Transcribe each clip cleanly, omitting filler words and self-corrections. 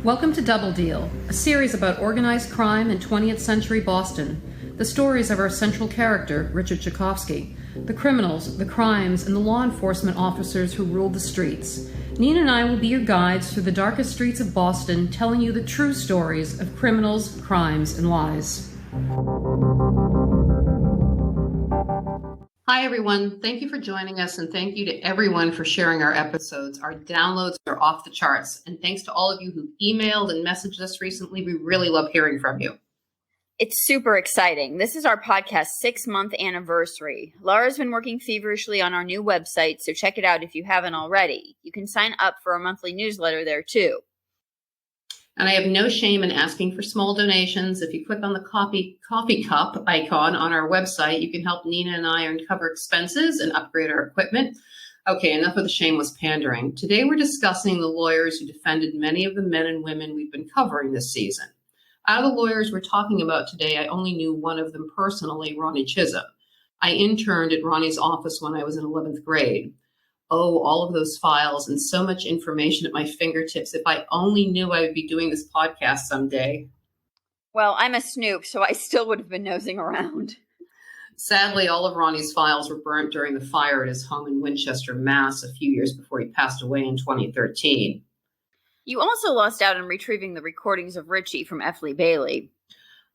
Welcome to Double Deal, a series about organized crime in 20th century Boston. The stories of our central character, Richard Tchaikovsky, the criminals, the crimes, and the law enforcement officers who ruled the streets. Nina and I will be your guides through the darkest streets of Boston, telling you the true stories of criminals, crimes, and lies. Hi, everyone. Thank you for joining us, and thank you to everyone for sharing our episodes. Our downloads are off the charts, and thanks to all of you who emailed and messaged us recently. We really love hearing from you. It's super exciting. This is our podcast's 6-month anniversary. Laura's been working feverishly on our new website, so check it out if you haven't already. You can sign up for a monthly newsletter there, too. And I have no shame in asking for small donations. If you click on the coffee cup icon on our website, you can help Nina and I uncover expenses and upgrade our equipment. Okay, enough of the shameless pandering. Today we're discussing the lawyers who defended many of the men and women we've been covering this season. Out of the lawyers we're talking about today, I only knew one of them personally, Ronnie Chisholm. I interned at Ronnie's office when I was in 11th grade. Oh, all of those files and so much information at my fingertips. If I only knew I would be doing this podcast someday. Well, I'm a snoop, so I still would have been nosing around. Sadly, all of Ronnie's files were burnt during the fire at his home in Winchester, Mass. A few years before he passed away in 2013. You also lost out on retrieving the recordings of Richie from F. Lee Bailey.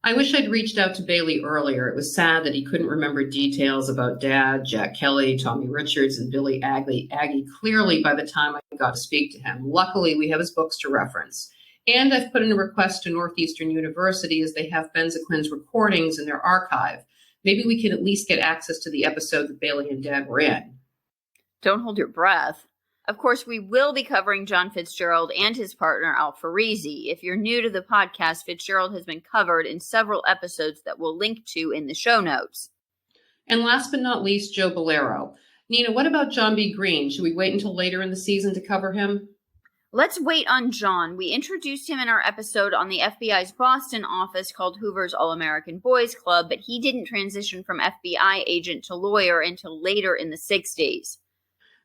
I wish I'd reached out to Bailey earlier. It was sad that he couldn't remember details about Dad, Jack Kelley, Tommy Richards, and Billy Aggie clearly by the time I got to speak to him. Luckily, we have his books to reference. And I've put in a request to Northeastern University as they have Benzaquin's recordings in their archive. Maybe we can at least get access to the episode that Bailey and Dad were in. Don't hold your breath. Of course, we will be covering John Fitzgerald and his partner, Alfred Farezi. If you're new to the podcast, Fitzgerald has been covered in several episodes that we'll link to in the show notes. And last but not least, Joe Balliro. Nina, what about John B. Green? Should we wait until later in the season to cover him? Let's wait on John. We introduced him in our episode on the FBI's Boston office called Hoover's All-American Boys Club, but he didn't transition from FBI agent to lawyer until later in the 60s.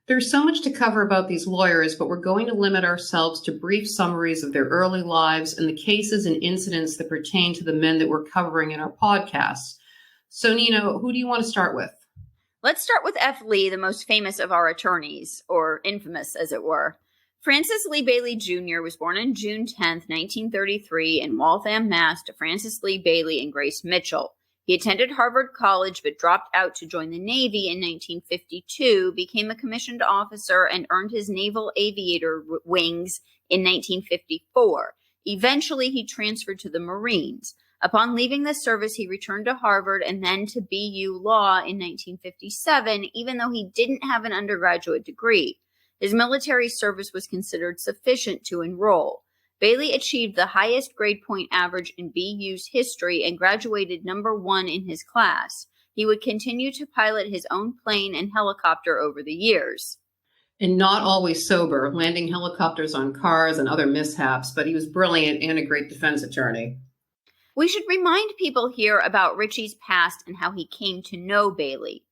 There's so much to cover about these lawyers, but we're going to limit ourselves to brief summaries of their early lives and the cases and incidents that pertain to the men that we're covering in our podcasts. So, Nina, who do you want to start with? Let's start with F. Lee, the most famous of our attorneys, or infamous, as it were. Francis Lee Bailey Jr. was born on June 10, 1933, in Waltham, Mass. to Francis Lee Bailey and Grace Mitchell. He attended Harvard College but dropped out to join the Navy in 1952, became a commissioned officer, and earned his Naval Aviator wings in 1954. Eventually, he transferred to the Marines. Upon leaving the service, he returned to Harvard and then to BU Law in 1957, even though he didn't have an undergraduate degree. His military service was considered sufficient to enroll. Bailey achieved the highest grade point average in BU's history and graduated number 1 in his class. He would continue to pilot his own plane and helicopter over the years. And not always sober, landing helicopters on cars and other mishaps, but he was brilliant and a great defense attorney. We should remind people here about Richie's past and how he came to know Bailey.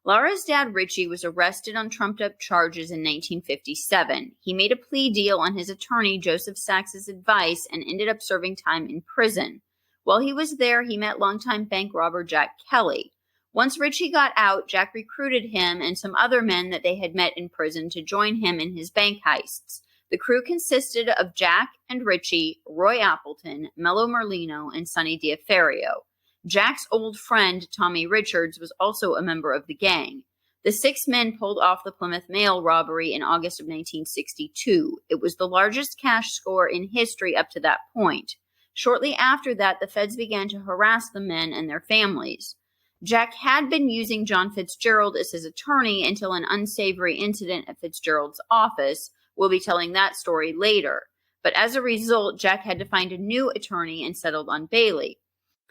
Laura's dad, Richie, was arrested on trumped-up charges in 1957. He made a plea deal on his attorney, Joseph Sachs's advice, and ended up serving time in prison. While he was there, he met longtime bank robber Jack Kelley. Once Richie got out, Jack recruited him and some other men that they had met in prison to join him in his bank heists. The crew consisted of Jack and Richie, Roy Appleton, Mello Merlino, and Sonny Diafario. Jack's old friend, Tommy Richards, was also a member of the gang. The 6 men pulled off the Plymouth Mail Robbery in August of 1962. It was the largest cash score in history up to that point. Shortly after that, the feds began to harass the men and their families. Jack had been using John Fitzgerald as his attorney until an unsavory incident at Fitzgerald's office. We'll be telling that story later. But as a result, Jack had to find a new attorney and settled on Bailey.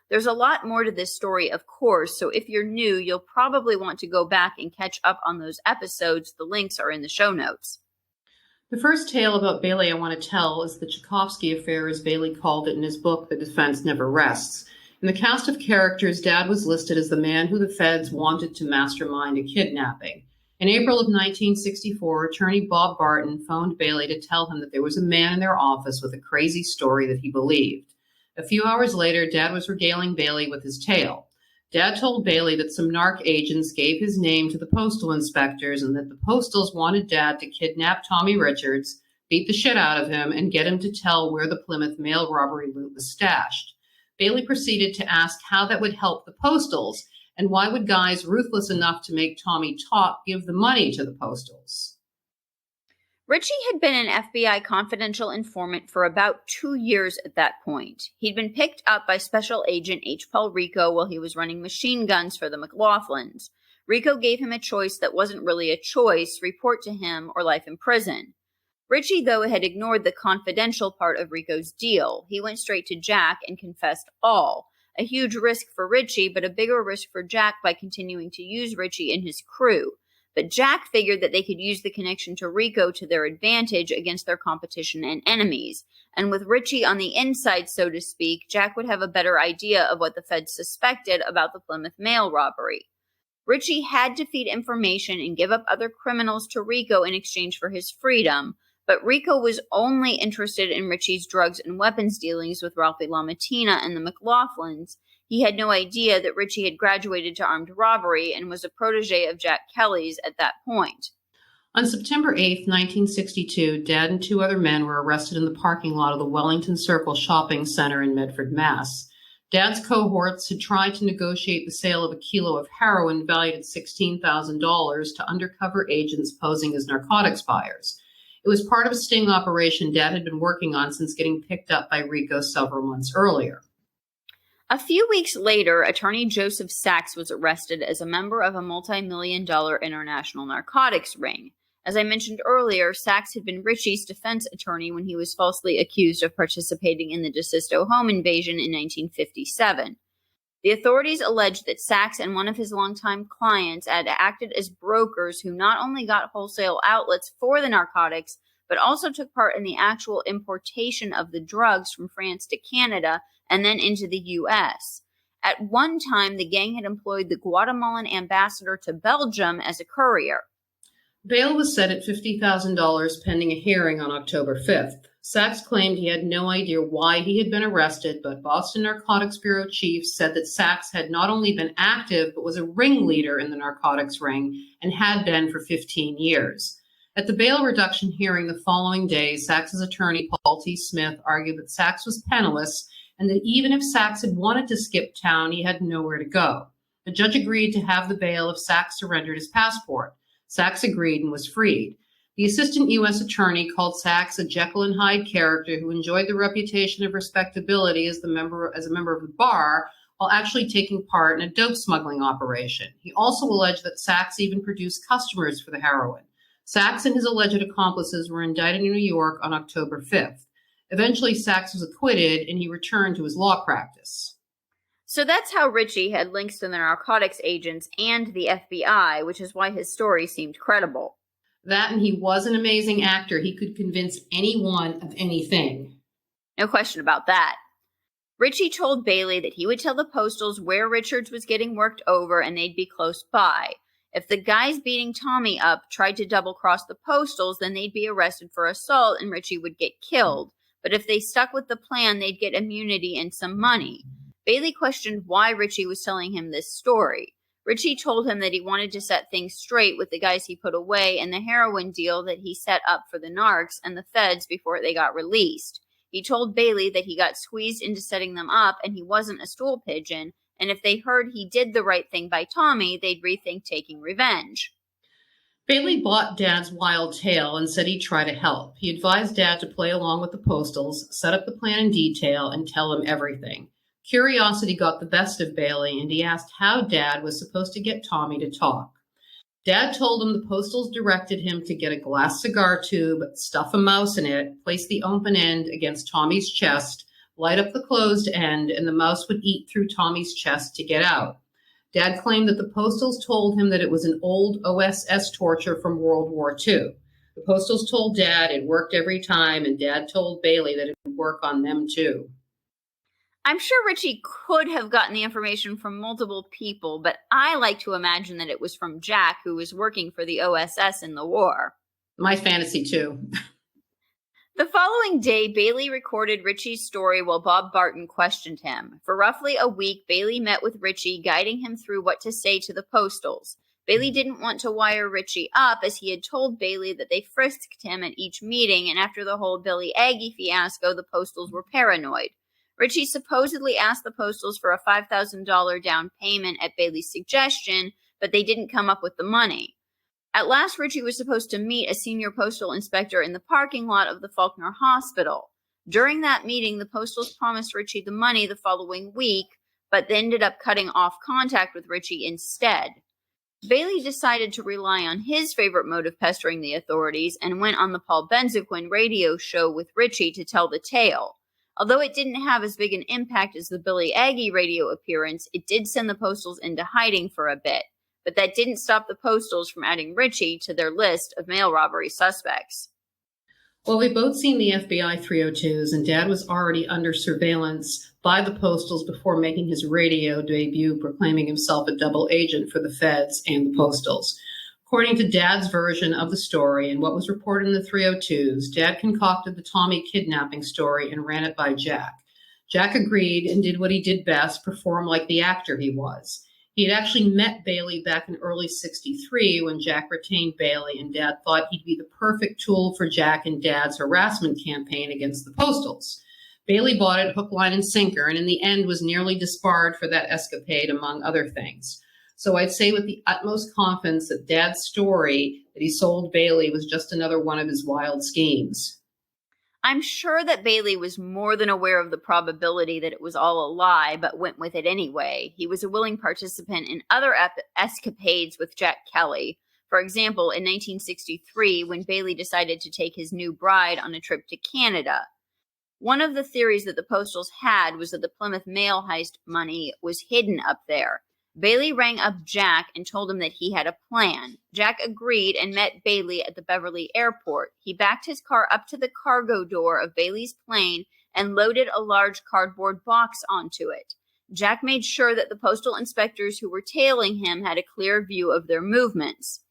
There's a lot more to this story, of course, so if you're new, you'll probably want to go back and catch up on those episodes. The links are in the show notes. The first tale about Bailey I want to tell is the Tchaikovsky affair, as Bailey called it in his book, The Defense Never Rests. In the cast of characters, Dad was listed as the man who the feds wanted to mastermind a kidnapping. In April of 1964, attorney Bob Barton phoned Bailey to tell him that there was a man in their office with a crazy story that he believed. A few hours later, Dad was regaling Bailey with his tale. Dad told Bailey that some narc agents gave his name to the postal inspectors and that the postals wanted Dad to kidnap Tommy Richards, beat the shit out of him, and get him to tell where the Plymouth Mail Robbery loot was stashed. Bailey proceeded to ask how that would help the postals, and why would guys ruthless enough to make Tommy talk give the money to the postals? Richie had been an FBI confidential informant for about 2 years at that point. He'd been picked up by Special Agent H. Paul Rico while he was running machine guns for the McLaughlins. Rico gave him a choice that wasn't really a choice, report to him or life in prison. Richie, though, had ignored the confidential part of Rico's deal. He went straight to Jack and confessed all. A huge risk for Richie, but a bigger risk for Jack by continuing to use Richie and his crew. But Jack figured that they could use the connection to Rico to their advantage against their competition and enemies. And with Richie on the inside, so to speak, Jack would have a better idea of what the feds suspected about the Plymouth Mail robbery. Richie had to feed information and give up other criminals to Rico in exchange for his freedom, but Rico was only interested in Richie's drugs and weapons dealings with Ralphie LaMattina and the McLaughlins. He had no idea that Richie had graduated to armed robbery and was a protege of Jack Kelley's at that point. On September 8, 1962, Dad and 2 other men were arrested in the parking lot of the Wellington Circle Shopping Center in Medford, Mass. Dad's cohorts had tried to negotiate the sale of a kilo of heroin valued at $16,000 to undercover agents posing as narcotics buyers. It was part of a sting operation Dad had been working on since getting picked up by Rico several months earlier. A few weeks later, attorney Joseph Sachs was arrested as a member of a multi-million-dollar international narcotics ring. As I mentioned earlier, Sachs had been Richie's defense attorney when he was falsely accused of participating in the DeSisto home invasion in 1957. The authorities alleged that Sachs and one of his longtime clients had acted as brokers who not only got wholesale outlets for the narcotics, but also took part in the actual importation of the drugs from France to Canada and then into the U.S. At one time, the gang had employed the Guatemalan ambassador to Belgium as a courier. Bail was set at $50,000 pending a hearing on October 5th. Sachs claimed he had no idea why he had been arrested, but Boston Narcotics Bureau chief said that Sachs had not only been active, but was a ringleader in the narcotics ring and had been for 15 years. At the bail reduction hearing the following day, Sachs's attorney, Paul T. Smith, argued that Sachs was penniless and that even if Sachs had wanted to skip town, he had nowhere to go. The judge agreed to have the bail if Sachs surrendered his passport. Sachs agreed and was freed. The assistant U.S. attorney called Sachs a Jekyll and Hyde character who enjoyed the reputation of respectability as a member of the bar while actually taking part in a dope smuggling operation. He also alleged that Sachs even produced customers for the heroin. Sachs and his alleged accomplices were indicted in New York on October 5th. Eventually, Sachs was acquitted and he returned to his law practice. So that's how Richie had links to the narcotics agents and the FBI, which is why his story seemed credible. That, and he was an amazing actor. He could convince anyone of anything. No question about that. Richie told Bailey that he would tell the postals where Richards was getting worked over and they'd be close by. If the guys beating Tommy up tried to double-cross the postals, then they'd be arrested for assault and Richie would get killed. But if they stuck with the plan, they'd get immunity and some money. Bailey questioned why Richie was telling him this story. Richie told him that he wanted to set things straight with the guys he put away and the heroin deal that he set up for the narcs and the feds before they got released. He told Bailey that he got squeezed into setting them up and he wasn't a stool pigeon, and if they heard he did the right thing by Tommy, they'd rethink taking revenge. Bailey bought Dad's wild tale and said he'd try to help. He advised Dad to play along with the postals, set up the plan in detail, and tell him everything. Curiosity got the best of Bailey, and he asked how Dad was supposed to get Tommy to talk. Dad told him the postals directed him to get a glass cigar tube, stuff a mouse in it, place the open end against Tommy's chest, light up the closed end, and the mouse would eat through Tommy's chest to get out. Dad claimed that the postals told him that it was an old OSS torture from World War II. The postals told Dad it worked every time, and Dad told Bailey that it would work on them too. I'm sure Richie could have gotten the information from multiple people, but I like to imagine that it was from Jack, who was working for the OSS in the war. My fantasy, too. The following day, Bailey recorded Richie's story while Bob Barton questioned him. For roughly a week, Bailey met with Richie, guiding him through what to say to the Postals. Bailey didn't want to wire Richie up, as he had told Bailey that they frisked him at each meeting, and after the whole Billy Aggie fiasco, the Postals were paranoid. Richie supposedly asked the Postals for a $5,000 down payment at Bailey's suggestion, but they didn't come up with the money. At last, Richie was supposed to meet a senior postal inspector in the parking lot of the Faulkner Hospital. During that meeting, the Postals promised Richie the money the following week, but they ended up cutting off contact with Richie instead. Bailey decided to rely on his favorite mode of pestering the authorities and went on the Paul Benzequin radio show with Richie to tell the tale. Although it didn't have as big an impact as the Billy Aggie radio appearance, it did send the Postals into hiding for a bit. But that didn't stop the Postals from adding Richie to their list of mail robbery suspects. Well, we've both seen the FBI 302s, and Dad was already under surveillance by the Postals before making his radio debut, proclaiming himself a double agent for the Feds and the Postals. According to Dad's version of the story and what was reported in the 302s, Dad concocted the Tommy kidnapping story and ran it by Jack. Jack agreed and did what he did best, perform like the actor he was. He had actually met Bailey back in early '63 when Jack retained Bailey, and Dad thought he'd be the perfect tool for Jack and Dad's harassment campaign against the Postals. Bailey bought it hook, line, and sinker, and in the end was nearly disbarred for that escapade, among other things. So I'd say with the utmost confidence that Dad's story that he sold Bailey was just another one of his wild schemes. I'm sure that Bailey was more than aware of the probability that it was all a lie, but went with it anyway. He was a willing participant in other escapades with Jack Kelley. For example, in 1963, when Bailey decided to take his new bride on a trip to Canada. One of the theories that the Postals had was that the Plymouth Mail heist money was hidden up there. Bailey rang up Jack and told him that he had a plan. Jack agreed and met Bailey at the Beverly Airport. He backed his car up to the cargo door of Bailey's plane and loaded a large cardboard box onto it. Jack made sure that the postal inspectors who were tailing him had a clear view of their movements.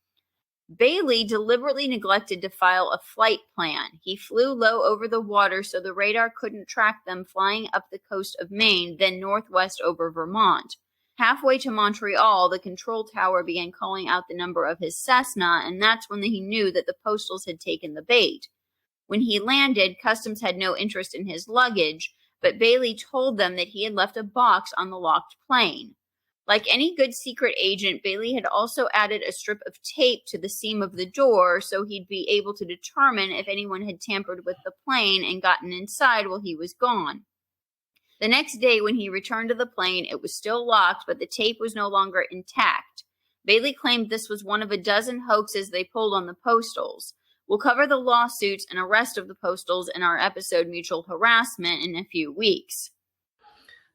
Bailey deliberately neglected to file a flight plan. He flew low over the water so the radar couldn't track them flying up the coast of Maine, then northwest over Vermont. Halfway to Montreal, the control tower began calling out the number of his Cessna, and that's when he knew that the Postals had taken the bait. When he landed, Customs had no interest in his luggage, but Bailey told them that he had left a box on the locked plane. Like any good secret agent, Bailey had also added a strip of tape to the seam of the door so he'd be able to determine if anyone had tampered with the plane and gotten inside while he was gone. The next day, when he returned to the plane, it was still locked, but the tape was no longer intact. Bailey claimed this was one of a dozen hoaxes they pulled on the Postals. We'll cover the lawsuits and arrest of the Postals in our episode Mutual Harassment in a few weeks.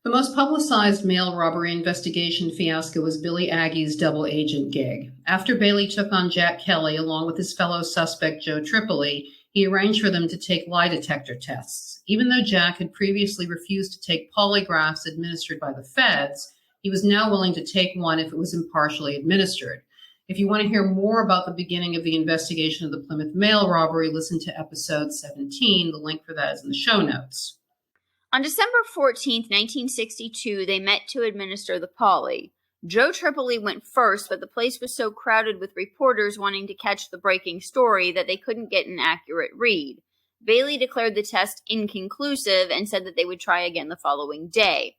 The most publicized mail robbery investigation fiasco was Billy Aggie's double agent gig. After Bailey took on Jack Kelley along with his fellow suspect Joe Tripoli, he arranged for them to take lie detector tests. Even though Jack had previously refused to take polygraphs administered by the Feds, he was now willing to take one if it was impartially administered. If you want to hear more about the beginning of the investigation of the Plymouth Mail robbery, listen to episode 17. The link for that is in the show notes. On December 14, 1962, they met to administer the poly. Joe Tripoli went first, but the place was so crowded with reporters wanting to catch the breaking story that they couldn't get an accurate read. Bailey declared the test inconclusive and said that they would try again the following day.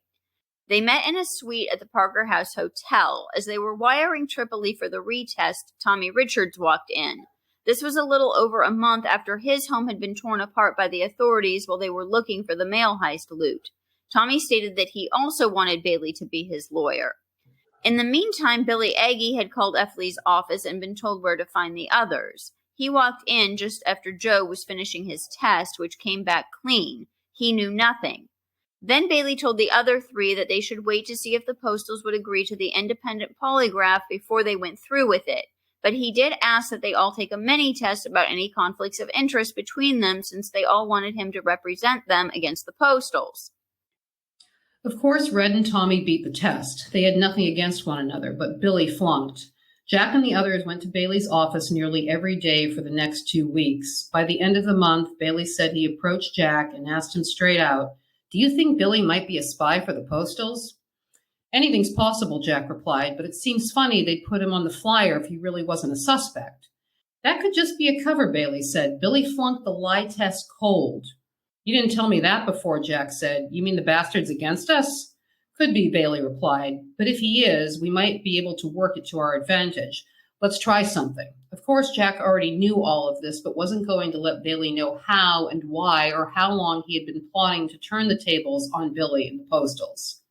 They met in a suite at the Parker House Hotel. As they were wiring Tripoli for the retest, Tommy Richards walked in. This was a little over a month after his home had been torn apart by the authorities while they were looking for the mail heist loot. Tommy stated that he also wanted Bailey to be his lawyer. In the meantime, Billy Aggie had called Effley's office and been told where to find the others. He walked in just after Joe was finishing his test, which came back clean. He knew nothing. Then Bailey told the other three that they should wait to see if the Postals would agree to the independent polygraph before they went through with it. But he did ask that they all take a mini-test about any conflicts of interest between them since they all wanted him to represent them against the Postals. Of course, Red and Tommy beat the test. They had nothing against one another, but Billy flunked. Jack and the others went to Bailey's office nearly every day for the next 2 weeks. By the end of the month, Bailey said he approached Jack and asked him straight out, "Do you think Billy might be a spy for the Postals?" "Anything's possible," Jack replied, "but it seems funny they'd put him on the flyer if he really wasn't a suspect." "That could just be a cover," Bailey said. "Billy flunked the lie test cold." "You didn't tell me that before," Jack said. "You mean the bastard's against us?" "Could be," Bailey replied. "But if he is, we might be able to work it to our advantage. Let's try something." Of course, Jack already knew all of this, but wasn't going to let Bailey know how and why or how long he had been plotting to turn the tables on Billy and the Postals.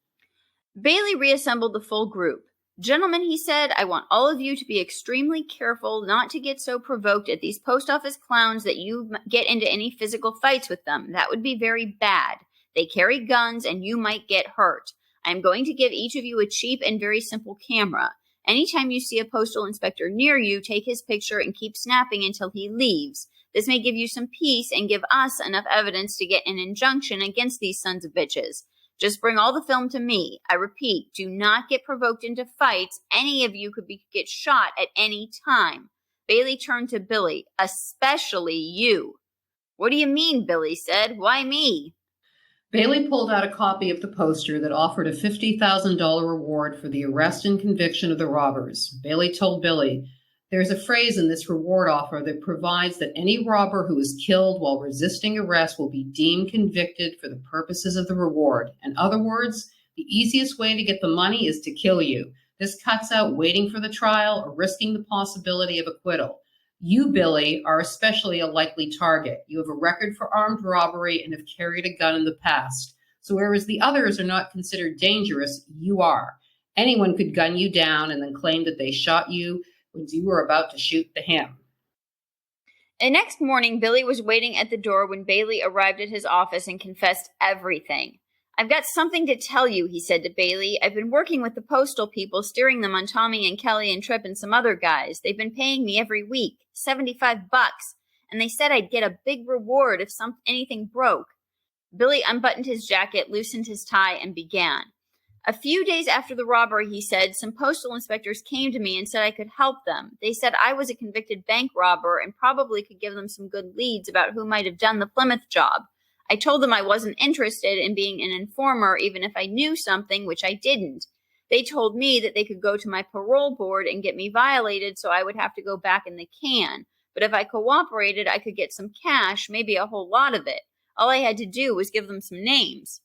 Bailey reassembled the full group. "Gentlemen," he said, "I want all of you to be extremely careful not to get so provoked at these post office clowns that you get into any physical fights with them. That would be very bad. They carry guns and you might get hurt. I am going to give each of you a cheap and very simple camera. Anytime you see a postal inspector near you, take his picture and keep snapping until he leaves. This may give you some peace and give us enough evidence to get an injunction against these sons of bitches. Just bring all the film to me. I repeat, do not get provoked into fights. Any of you could get shot at any time." Bailey turned to Billy. "Especially you." "What do you mean?" Billy said. "Why me?" Bailey pulled out a copy of the poster that offered a $50,000 reward for the arrest and conviction of the robbers. Bailey told Billy, "There's a phrase in this reward offer that provides that any robber who is killed while resisting arrest will be deemed convicted for the purposes of the reward. In other words, the easiest way to get the money is to kill you. This cuts out waiting for the trial or risking the possibility of acquittal. You, Billy, are especially a likely target. You have a record for armed robbery and have carried a gun in the past. So whereas the others are not considered dangerous, you are. Anyone could gun you down and then claim that they shot you when you were about to shoot the him." The next morning, Billy was waiting at the door when Bailey arrived at his office and confessed everything. "I've got something to tell you," he said to Bailey. "I've been working with the postal people, steering them on Tommy and Kelley and Tripp and some other guys. They've been paying me every week, $75, and they said I'd get a big reward if anything broke." Billy unbuttoned his jacket, loosened his tie, and began. "A few days after the robbery," he said, "some postal inspectors came to me and said I could help them. They said I was a convicted bank robber and probably could give them some good leads about who might have done the Plymouth job. I told them I wasn't interested in being an informer even if I knew something, which I didn't. They told me that they could go to my parole board and get me violated, so I would have to go back in the can. But if I cooperated, I could get some cash, maybe a whole lot of it. All I had to do was give them some names."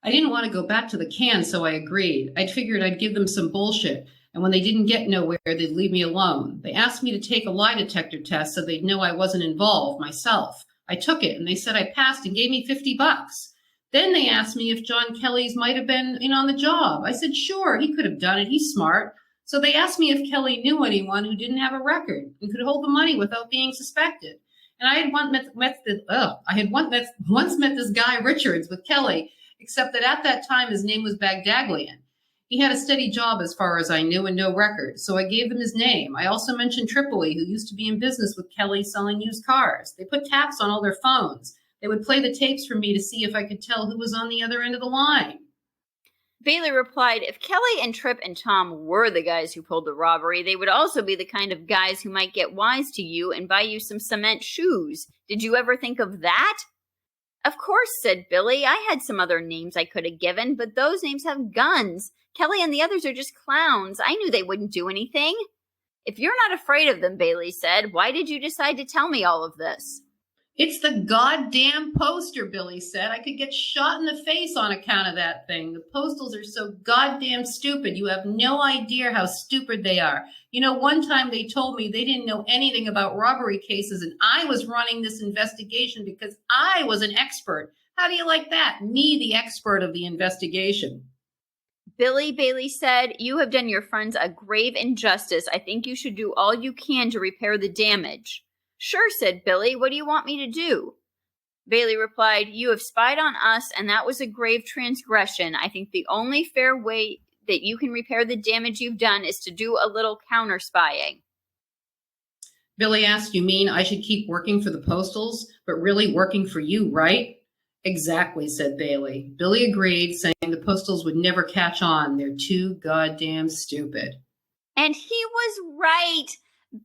"I didn't want to go back to the can, so I agreed. I'd figured I'd give them some bullshit, and when they didn't get nowhere, they'd leave me alone. They asked me to take a lie detector test so they'd know I wasn't involved myself. I took it, and they said I passed and gave me $50. Then they asked me if John Kelley's might have been in on the job. I said, sure, he could have done it. He's smart. So they asked me if Kelley knew anyone who didn't have a record and could hold the money without being suspected. And I had once met this guy Richards with Kelley, except that at that time his name was Bagdaglian. He had a steady job as far as I knew and no record, so I gave them his name. I also mentioned Tripoli, who used to be in business with Kelley selling used cars. They put taps on all their phones. They would play the tapes for me to see if I could tell who was on the other end of the line." Bailey replied, "If Kelley and Tripp and Tom were the guys who pulled the robbery, they would also be the kind of guys who might get wise to you and buy you some cement shoes. Did you ever think of that?" "Of course," said Billy. "I had some other names I could have given, but those names have guns. Kelley and the others are just clowns. I knew they wouldn't do anything." "If you're not afraid of them," Bailey said, "why did you decide to tell me all of this?" "It's the goddamn poster," Billy said. "I could get shot in the face on account of that thing. The Postals are so goddamn stupid. You have no idea how stupid they are. You know, one time they told me they didn't know anything about robbery cases, and I was running this investigation because I was an expert. How do you like that? Me, the expert of the investigation." "Billy," Bailey said, "you have done your friends a grave injustice. I think you should do all you can to repair the damage." "Sure," said Billy. "What do you want me to do?" Bailey replied, "You have spied on us, and that was a grave transgression. I think the only fair way that you can repair the damage you've done is to do a little counter-spying." Billy asked, "You mean I should keep working for the Postals, but really working for you, right?" Exactly, said Bailey. Billy agreed, saying the Postals would never catch on. They're too goddamn stupid. And he was right.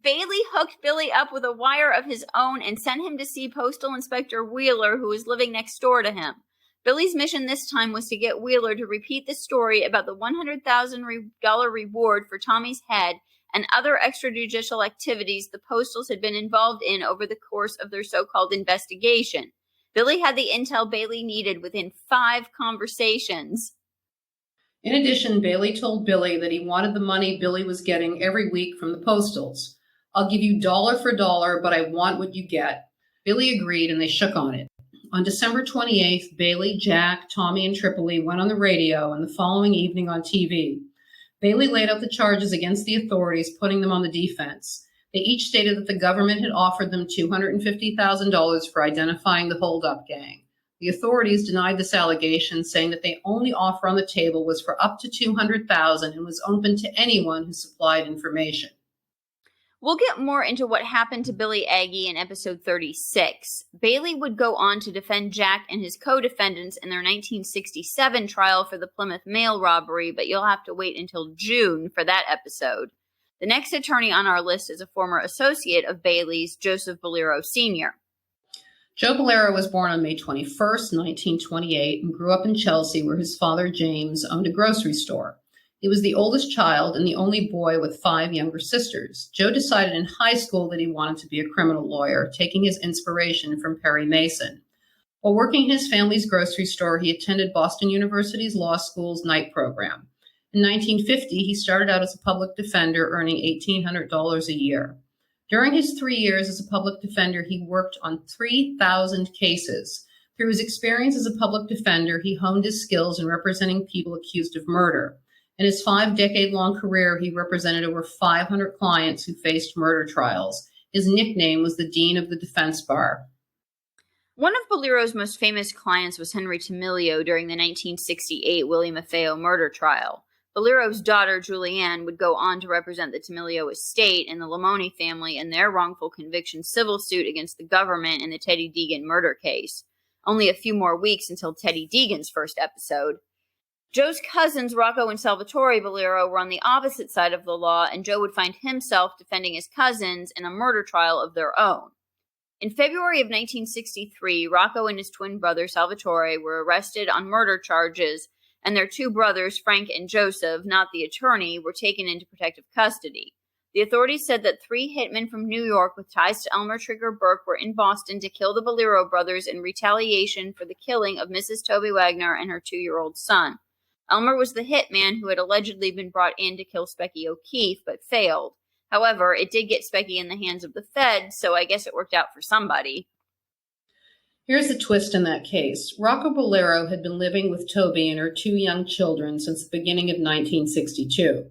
Bailey hooked Billy up with a wire of his own and sent him to see Postal Inspector Wheeler, who was living next door to him. Billy's mission this time was to get Wheeler to repeat the story about the $100,000 reward for Tommy's head and other extrajudicial activities the Postals had been involved in over the course of their so-called investigation. Billy had the intel Bailey needed within 5 conversations. In addition, Bailey told Billy that he wanted the money Billy was getting every week from the Postals. I'll give you dollar for dollar, but I want what you get. Billy agreed, and they shook on it. On December 28th, Bailey, Jack, Tommy, and Tripoli went on the radio, and the following evening on TV. Bailey laid out the charges against the authorities, putting them on the defense. They each stated that the government had offered them $250,000 for identifying the holdup gang. The authorities denied this allegation, saying that the only offer on the table was for up to $200,000 and was open to anyone who supplied information. We'll get more into what happened to Billy Aggie in episode 36. Bailey would go on to defend Jack and his co-defendants in their 1967 trial for the Plymouth Mail Robbery, but you'll have to wait until June for that episode. The next attorney on our list is a former associate of Bailey's, Joseph Balliro Sr. Joe Balliro was born on May 21st, 1928, and grew up in Chelsea, where his father, James, owned a grocery store. He was the oldest child and the only boy with 5 younger sisters. Joe decided in high school that he wanted to be a criminal lawyer, taking his inspiration from Perry Mason. While working in his family's grocery store, he attended Boston University's law school's night program. In 1950, he started out as a public defender, earning $1,800 a year. During his 3 years as a public defender, he worked on 3,000 cases. Through his experience as a public defender, he honed his skills in representing people accused of murder. In his 5-decade-long career, he represented over 500 clients who faced murder trials. His nickname was the Dean of the Defense Bar. One of Ballero's most famous clients was Henry Tamilio during the 1968 Willie Maffeo murder trial. Ballero's daughter, Julianne, would go on to represent the Tamilio estate and the Lamoni family in their wrongful conviction civil suit against the government in the Teddy Deegan murder case. Only a few more weeks until Teddy Deegan's first episode. Joe's cousins, Rocco and Salvatore Ballero, were on the opposite side of the law, and Joe would find himself defending his cousins in a murder trial of their own. In February of 1963, Rocco and his twin brother, Salvatore, were arrested on murder charges, and their 2 brothers, Frank and Joseph, not the attorney, were taken into protective custody. The authorities said that 3 hitmen from New York with ties to Elmer Trigger Burke were in Boston to kill the Ballero brothers in retaliation for the killing of Mrs. Toby Wagner and her 2-year-old son. Elmer was the hitman who had allegedly been brought in to kill Specky O'Keefe, but failed. However, it did get Specky in the hands of the Fed, so I guess it worked out for somebody. Here's the twist in that case. Rocco Ballero had been living with Toby and her 2 young children since the beginning of 1962.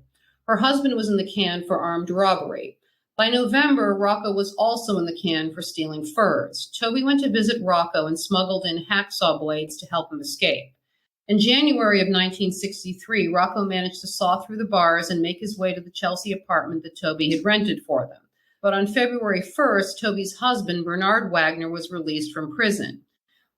Her husband was in the can for armed robbery. By November, Rocco was also in the can for stealing furs. Toby went to visit Rocco and smuggled in hacksaw blades to help him escape. In January of 1963, Rocco managed to saw through the bars and make his way to the Chelsea apartment that Toby had rented for them. But on February 1st, Toby's husband, Bernard Wagner, was released from prison.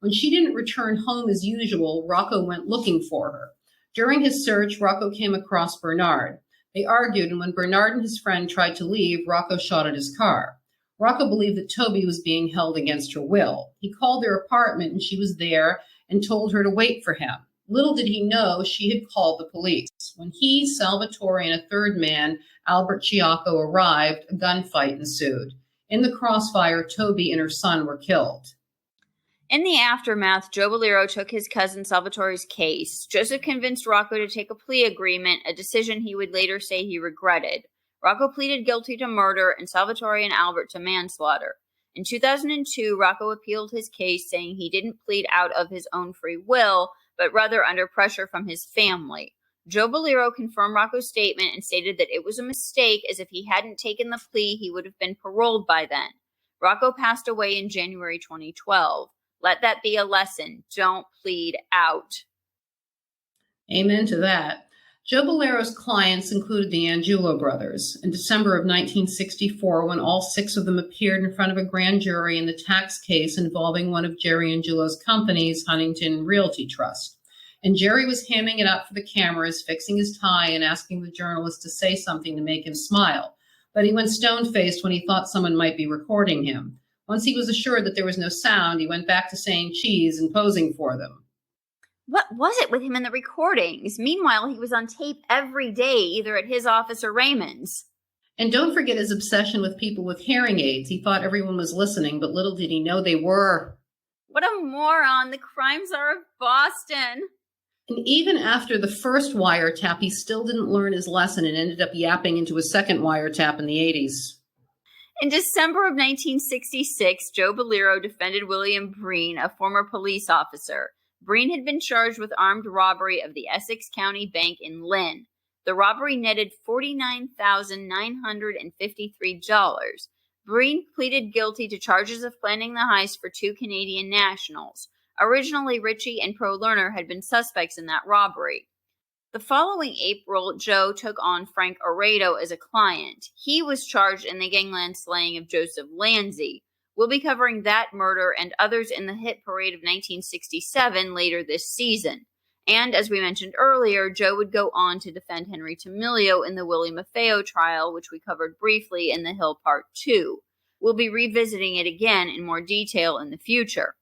When she didn't return home as usual, Rocco went looking for her. During his search, Rocco came across Bernard. They argued, and when Bernard and his friend tried to leave, Rocco shot at his car. Rocco believed that Toby was being held against her will. He called their apartment, and she was there and told her to wait for him. Little did he know she had called the police. When he, Salvatore, and a 3rd man, Albert Ciacco, arrived, a gunfight ensued. In the crossfire, Toby and her son were killed. In the aftermath, Joe Balliro took his cousin Salvatore's case. Joseph convinced Rocco to take a plea agreement, a decision he would later say he regretted. Rocco pleaded guilty to murder and Salvatore and Albert to manslaughter. In 2002, Rocco appealed his case, saying he didn't plead out of his own free will, but rather under pressure from his family. Joe Balliro confirmed Rocco's statement and stated that it was a mistake, as if he hadn't taken the plea, he would have been paroled by then. Rocco passed away in January 2012. Let that be a lesson. Don't plead out. Amen to that. Joe Balliro's clients included the Angiulo brothers. In December of 1964, when all six of them appeared in front of a grand jury in the tax case involving one of Jerry Angiulo's companies, Huntington Realty Trust. And Jerry was hamming it up for the cameras, fixing his tie and asking the journalist to say something to make him smile. But he went stone-faced when he thought someone might be recording him. Once he was assured that there was no sound, he went back to saying cheese and posing for them. What was it with him in the recordings? Meanwhile, he was on tape every day, either at his office or Raymond's. And don't forget his obsession with people with hearing aids. He thought everyone was listening, but little did he know they were. What a moron, the crime czar of Boston. And even after the first wiretap, he still didn't learn his lesson and ended up yapping into a second wiretap in the 80s. In December of 1966, Joe Balliro defended William Breen, a former police officer. Breen had been charged with armed robbery of the Essex County Bank in Lynn. The robbery netted $49,953. Breen pleaded guilty to charges of planning the heist for two Canadian nationals. Originally, Richie and Pro Lerner had been suspects in that robbery. The following April, Joe took on Frank Oredo as a client. He was charged in the gangland slaying of Joseph Lanzi. We'll be covering that murder and others in the hit parade of 1967 later this season. And as we mentioned earlier, Joe would go on to defend Henry Tamilio in the Willie Maffeo trial, which we covered briefly in The Hill Part 2. We'll be revisiting it again in more detail in the future.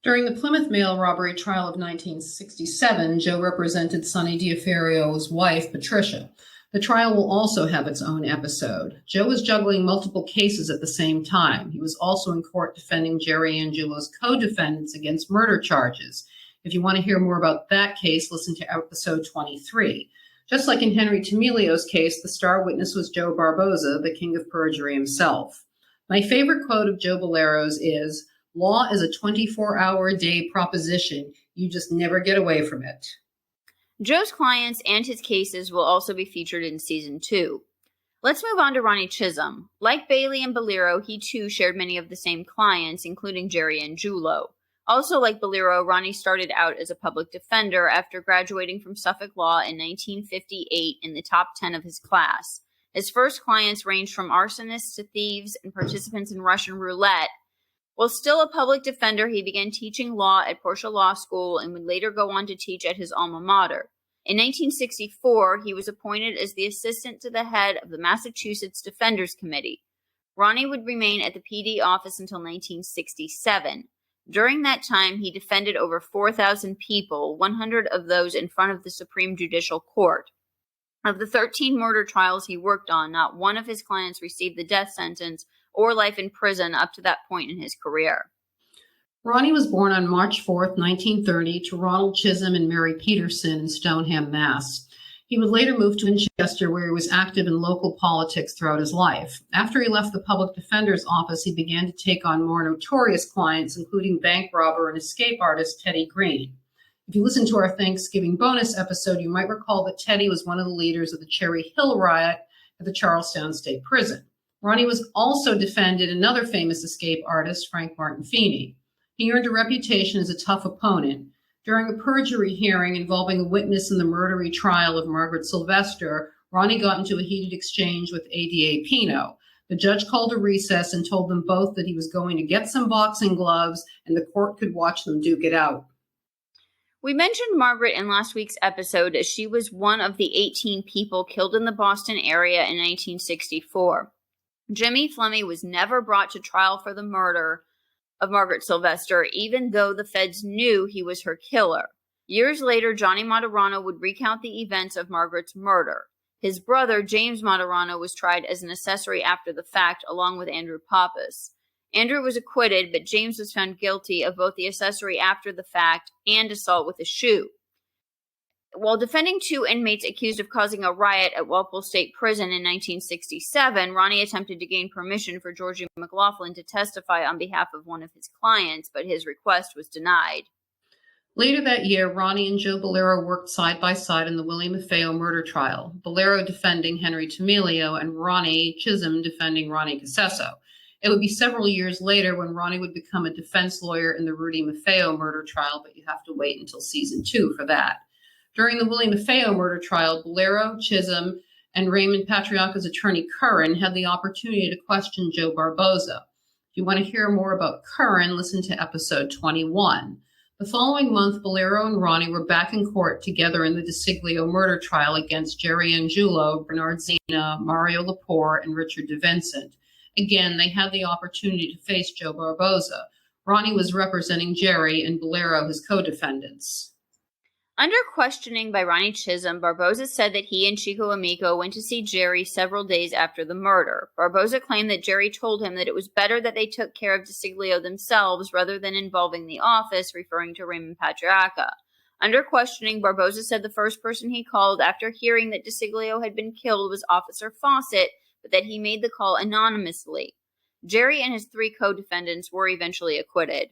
During the Plymouth Mail Robbery trial of 1967, Joe represented Sonny Diaferio's wife, Patricia. The trial will also have its own episode. Joe was juggling multiple cases at the same time. He was also in court defending Jerry Angiulo's co-defendants against murder charges. If you want to hear more about that case, listen to episode 23. Just like in Henry Tamilio's case, the star witness was Joe Barboza, the king of perjury himself. My favorite quote of Joe Balliro's is, "Law is a 24-hour-a-day proposition. You just never get away from it." Joe's clients and his cases will also be featured in Season 2. Let's move on to Ronnie Chisholm. Like Bailey and Balliro, he too shared many of the same clients, including Jerry Angiulo. Also like Balliro, Ronnie started out as a public defender after graduating from Suffolk Law in 1958 in the top 10 of his class. His first clients ranged from arsonists to thieves and participants in Russian roulette. While still a public defender, he began teaching law at Portia Law School and would later go on to teach at his alma mater. In 1964, he was appointed as the assistant to the head of the Massachusetts Defenders Committee. Ronnie would remain at the PD office until 1967. During that time, he defended over 4,000 people, 100 of those in front of the Supreme Judicial Court. Of the 13 murder trials he worked on, not one of his clients received the death sentence or life in prison up to that point in his career. Ronnie was born on March 4, 1930, to Ronald Chisholm and Mary Peterson in Stoneham, Mass. He would later move to Winchester, where he was active in local politics throughout his life. After he left the public defender's office, he began to take on more notorious clients, including bank robber and escape artist Teddy Green. If you listen to our Thanksgiving bonus episode, you might recall that Teddy was one of the leaders of the Cherry Hill riot at the Charlestown State Prison. Ronnie was also defended another famous escape artist, Frank Martin Feeney. He earned a reputation as a tough opponent. During a perjury hearing involving a witness in the murdery trial of Margaret Sylvester, Ronnie got into a heated exchange with ADA Pino. The judge called a recess and told them both that he was going to get some boxing gloves and the court could watch them duke it out. We mentioned Margaret in last week's episode as she was one of the 18 people killed in the Boston area in 1964. Jimmy Flemmi was never brought to trial for the murder of Margaret Sylvester, even though the feds knew he was her killer. Years later, Johnny Maturano would recount the events of Margaret's murder. His brother, James Maturano, was tried as an accessory after the fact, along with Andrew Pappas. Andrew was acquitted, but James was found guilty of both the accessory after the fact and assault with a shoe. While defending two inmates accused of causing a riot at Walpole State Prison in 1967, Ronnie attempted to gain permission for Georgie McLaughlin to testify on behalf of one of his clients, but his request was denied. Later that year, Ronnie and Joe Balliro worked side by side in the Willie Maffeo murder trial, Balliro defending Henry Tamilio and Ronnie Chisholm defending Ronnie Casesso. It would be several years later when Ronnie would become a defense lawyer in the Rudy Maffeo murder trial, but you have to wait until season 2 for that. During the William Maffeo murder trial, Balero, Chisholm, and Raymond Patriarca's attorney Curran had the opportunity to question Joe Barboza. If you want to hear more about Curran, listen to episode 21. The following month, Bolero and Ronnie were back in court together in the DeSiglio murder trial against Jerry Angiulo, Bernard Zena, Mario Lepore, and Richard DeVincent. Again, they had the opportunity to face Joe Barboza. Ronnie was representing Jerry and Bolero, his co-defendants. Under questioning by Ronnie Chisholm, Barboza said that he and Chico Amico went to see Jerry several days after the murder. Barboza claimed that Jerry told him that it was better that they took care of DeSiglio themselves rather than involving the office, referring to Raymond Patriarca. Under questioning, Barboza said the first person he called after hearing that DeSiglio had been killed was Officer Fawcett, but that he made the call anonymously. Jerry and his three co-defendants were eventually acquitted.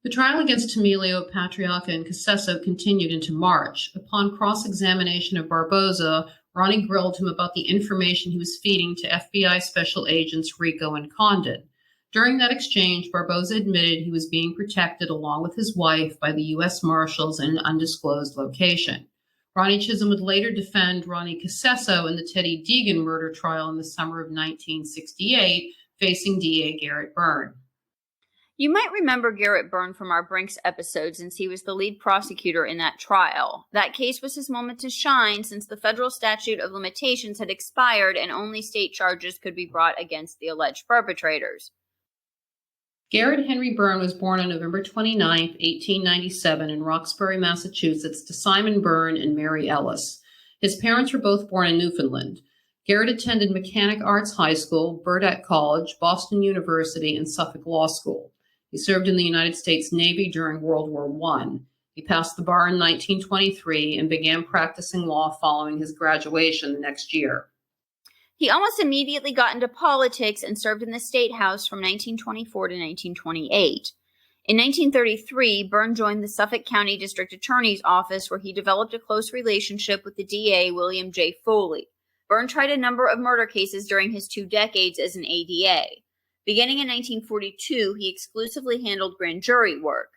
The trial against Tamilio, Patriarca, and Casesso continued into March. Upon cross-examination of Barboza, Ronnie grilled him about the information he was feeding to FBI special agents Rico and Condon. During that exchange, Barboza admitted he was being protected along with his wife by the U.S. Marshals in an undisclosed location. Ronnie Chisholm would later defend Ronnie Casesso in the Teddy Deegan murder trial in the summer of 1968, facing DA Garrett Byrne. You might remember Garrett Byrne from our Brinks episode since he was the lead prosecutor in that trial. That case was his moment to shine since the federal statute of limitations had expired and only state charges could be brought against the alleged perpetrators. Garrett Henry Byrne was born on November 29, 1897 in Roxbury, Massachusetts to Simon Byrne and Mary Ellis. His parents were both born in Newfoundland. Garrett attended Mechanic Arts High School, Burdett College, Boston University, and Suffolk Law School. He served in the United States Navy during World War I. He passed the bar in 1923 and began practicing law following his graduation the next year. He almost immediately got into politics and served in the State House from 1924 to 1928. In 1933, Byrne joined the Suffolk County District Attorney's Office, where he developed a close relationship with the DA, William J. Foley. Byrne tried a number of murder cases during his 2 decades as an ADA. Beginning in 1942, he exclusively handled grand jury work.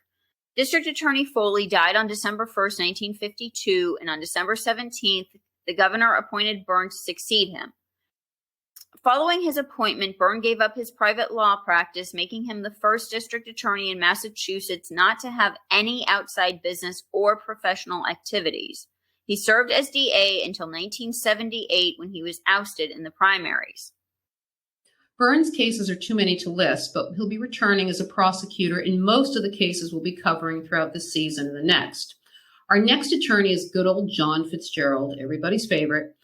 District Attorney Foley died on December 1, 1952, and on December 17th, the governor appointed Byrne to succeed him. Following his appointment, Byrne gave up his private law practice, making him the first district attorney in Massachusetts not to have any outside business or professional activities. He served as DA until 1978 when he was ousted in the primaries. Byrne's cases are too many to list, but he'll be returning as a prosecutor in most of the cases we'll be covering throughout this season and the next. Our next attorney is good old John Fitzgerald, everybody's favorite.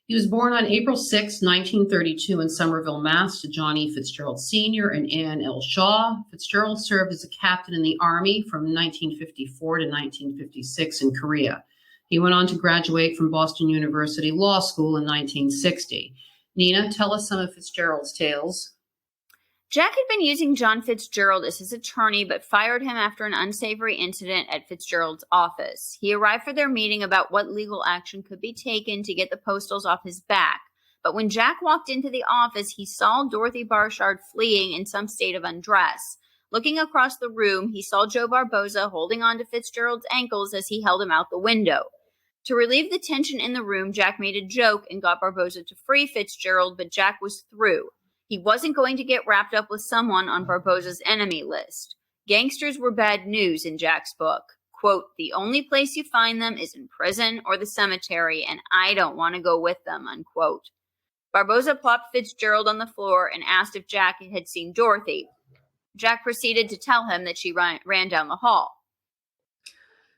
He was born on April 6, 1932 in Somerville, Mass. to John E. Fitzgerald Sr. and Ann L. Shaw. Fitzgerald served as a captain in the Army from 1954 to 1956 in Korea. He went on to graduate from Boston University Law School in 1960. Nina, tell us some of Fitzgerald's tales. Jack had been using John Fitzgerald as his attorney, but fired him after an unsavory incident at Fitzgerald's office. He arrived for their meeting about what legal action could be taken to get the Postals off his back. But when Jack walked into the office, he saw Dorothy Barshard fleeing in some state of undress. Looking across the room, he saw Joe Barboza holding on to Fitzgerald's ankles as he held him out the window. To relieve the tension in the room, Jack made a joke and got Barboza to free Fitzgerald, but Jack was through. He wasn't going to get wrapped up with someone on Barboza's enemy list. Gangsters were bad news in Jack's book. Quote, "The only place you find them is in prison or the cemetery, and I don't want to go with them," unquote. Barboza plopped Fitzgerald on the floor and asked if Jack had seen Dorothy. Jack proceeded to tell him that she ran down the hall.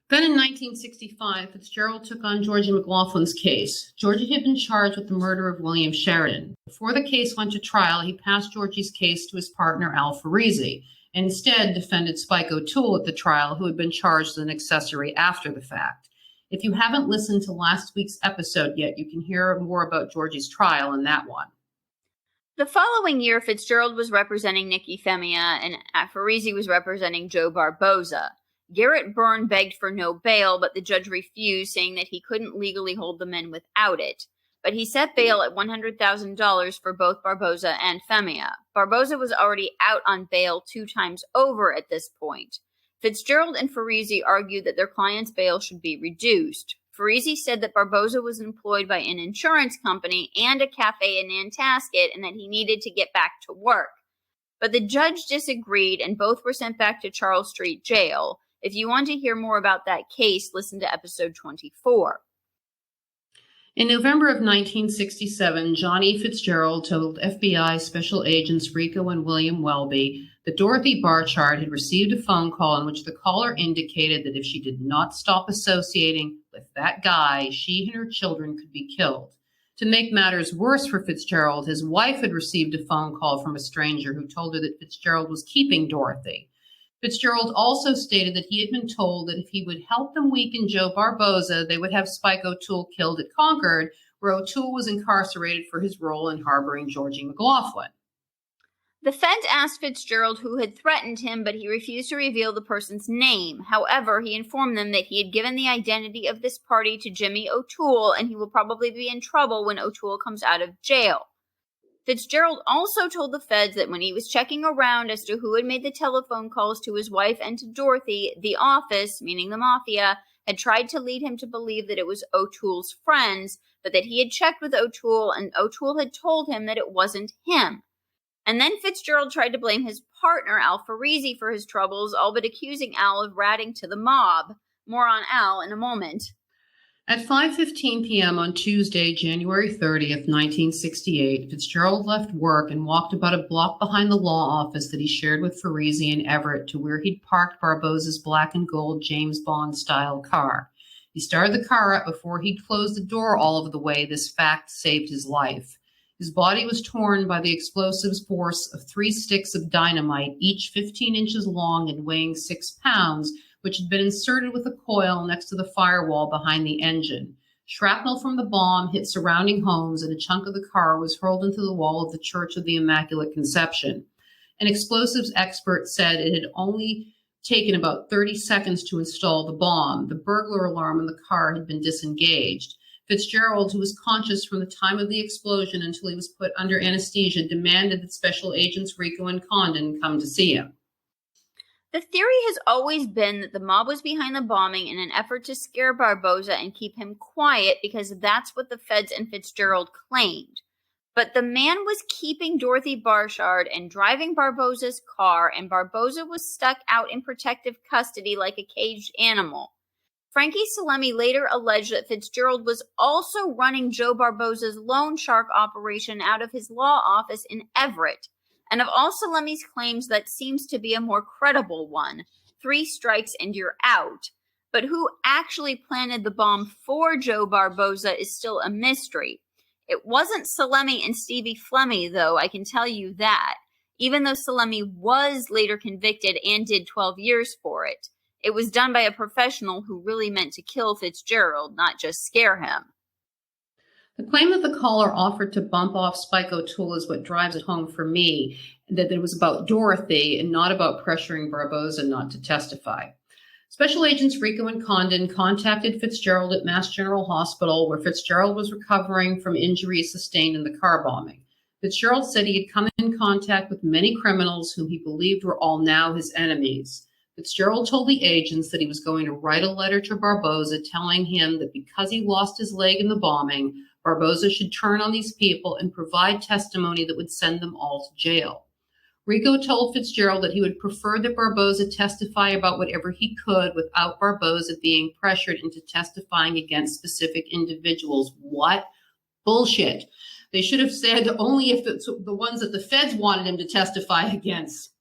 Then in 1965, Fitzgerald took on Georgie McLaughlin's case. Georgie had been charged with the murder of William Sheridan. Before the case went to trial, he passed Georgie's case to his partner, Al Farese, and instead defended Spike O'Toole at the trial, who had been charged as an accessory after the fact. If you haven't listened to last week's episode yet, you can hear more about Georgie's trial in that one. The following year, Fitzgerald was representing Nicky Femia, and Farese was representing Joe Barboza. Garrett Byrne begged for no bail, but the judge refused, saying that he couldn't legally hold the men without it. But he set bail at $100,000 for both Barboza and Femia. Barboza was already out on bail 2 times over at this point. Fitzgerald and Farese argued that their client's bail should be reduced. Farese said that Barboza was employed by an insurance company and a cafe in Nantasket and that he needed to get back to work. But the judge disagreed and both were sent back to Charles Street Jail. If you want to hear more about that case, listen to episode 24. In November of 1967, Johnny Fitzgerald told FBI Special Agents Rico and William Welby that Dorothy Barchard had received a phone call in which the caller indicated that if she did not stop associating with that guy, she and her children could be killed. To make matters worse for Fitzgerald, his wife had received a phone call from a stranger who told her that Fitzgerald was keeping Dorothy. Fitzgerald also stated that he had been told that if he would help them weaken Joe Barboza, they would have Spike O'Toole killed at Concord, where O'Toole was incarcerated for his role in harboring Georgie McLaughlin. The feds asked Fitzgerald who had threatened him, but he refused to reveal the person's name. However, he informed them that he had given the identity of this party to Jimmy O'Toole, and he will probably be in trouble when O'Toole comes out of jail. Fitzgerald also told the feds that when he was checking around as to who had made the telephone calls to his wife and to Dorothy, the office, meaning the mafia, had tried to lead him to believe that it was O'Toole's friends, but that he had checked with O'Toole and O'Toole had told him that it wasn't him. And then Fitzgerald tried to blame his partner, Al Farese, for his troubles, all but accusing Al of ratting to the mob. More on Al in a moment. At 5:15 p.m. on Tuesday, January 30th, 1968, Fitzgerald left work and walked about a block behind the law office that he shared with Farese and Everett to where he'd parked Barboza's black and gold James Bond-style car. He started the car up before he'd closed the door all of the way. This fact saved his life. His body was torn by the explosives force of 3 sticks of dynamite, each 15 inches long and weighing 6 pounds, which had been inserted with a coil next to the firewall behind the engine. Shrapnel from the bomb hit surrounding homes, and a chunk of the car was hurled into the wall of the Church of the Immaculate Conception. An explosives expert said it had only taken about 30 seconds to install the bomb. The burglar alarm in the car had been disengaged. Fitzgerald, who was conscious from the time of the explosion until he was put under anesthesia, demanded that Special Agents Rico and Condon come to see him. The theory has always been that the mob was behind the bombing in an effort to scare Barboza and keep him quiet because that's what the feds and Fitzgerald claimed. But the man was keeping Dorothy Barchard and driving Barboza's car, and Barboza was stuck out in protective custody like a caged animal. Frankie Salemi later alleged that Fitzgerald was also running Joe Barboza's loan shark operation out of his law office in Everett. And of all Salemi's claims, that seems to be a more credible one. 3 strikes and you're out. But who actually planted the bomb for Joe Barboza is still a mystery. It wasn't Salemi and Stevie Flemmi, though, I can tell you that. Even though Salemi was later convicted and did 12 years for it. It was done by a professional who really meant to kill Fitzgerald, not just scare him. The claim that the caller offered to bump off Spike O'Toole is what drives it home for me, that it was about Dorothy and not about pressuring Barboza not to testify. Special Agents Rico and Condon contacted Fitzgerald at Mass General Hospital, where Fitzgerald was recovering from injuries sustained in the car bombing. Fitzgerald said he had come in contact with many criminals whom he believed were all now his enemies. Fitzgerald told the agents that he was going to write a letter to Barboza telling him that because he lost his leg in the bombing, Barboza should turn on these people and provide testimony that would send them all to jail. Rico told Fitzgerald that he would prefer that Barboza testify about whatever he could without Barboza being pressured into testifying against specific individuals. What? Bullshit. They should have said only if it's the ones that the feds wanted him to testify against.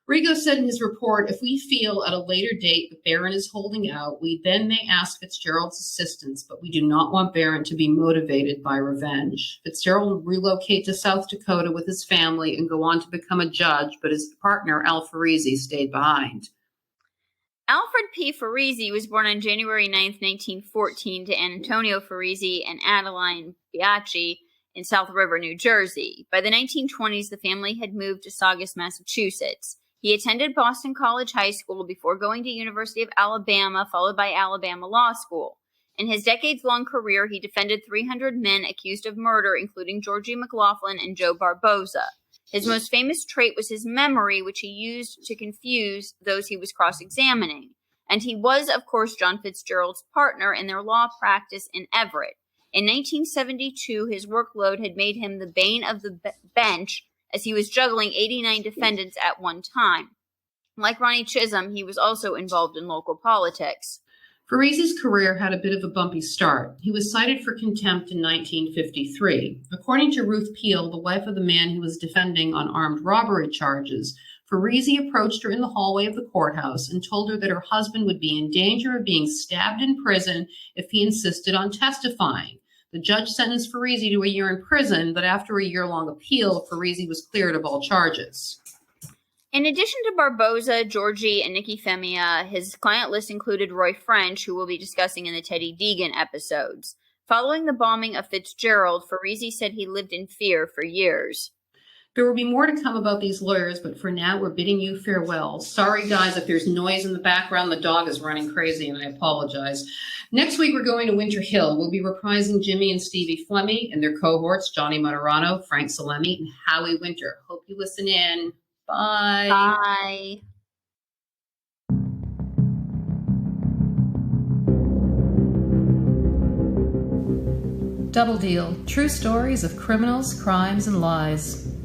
Rico said in his report, if we feel at a later date that Byrne is holding out, we then may ask Fitzgerald's assistance, but we do not want Byrne to be motivated by revenge. Fitzgerald would relocate to South Dakota with his family and go on to become a judge, but his partner, Al Farese, stayed behind. Alfred P. Farizi was born on January 9, 1914, to Antonio Farese and Adeline Biaggi in South River, New Jersey. By the 1920s, the family had moved to Saugus, Massachusetts. He attended Boston College High School before going to University of Alabama, followed by Alabama Law School. In his decades-long career, he defended 300 men accused of murder, including Georgie McLaughlin and Joe Barboza. His most famous trait was his memory, which he used to confuse those he was cross-examining. And he was, of course, John Fitzgerald's partner in their law practice in Everett. In 1972, his workload had made him the bane of the bench, as he was juggling 89 defendants at one time. Like Ronnie Chisholm, he was also involved in local politics. Farizi's career had a bit of a bumpy start. He was cited for contempt in 1953. According to Ruth Peel, the wife of the man he was defending on armed robbery charges, Farizi approached her in the hallway of the courthouse and told her that her husband would be in danger of being stabbed in prison if he insisted on testifying. The judge sentenced Farizi to a year in prison, but after a year-long appeal, Farizi was cleared of all charges. In addition to Barboza, Georgie, and Nicky Femia, his client list included Roy French, who we'll be discussing in the Teddy Deegan episodes. Following the bombing of Fitzgerald, Farizi said he lived in fear for years. There will be more to come about these lawyers, but for now, we're bidding you farewell. Sorry, guys, if there's noise in the background. The dog is running crazy, and I apologize. Next week, we're going to Winter Hill. We'll be reprising Jimmy and Stevie Flemmi and their cohorts, Johnny Materano, Frank Salemi, and Howie Winter. Hope you listen in. Bye. Bye. Double Deal. True stories of criminals, crimes, and lies.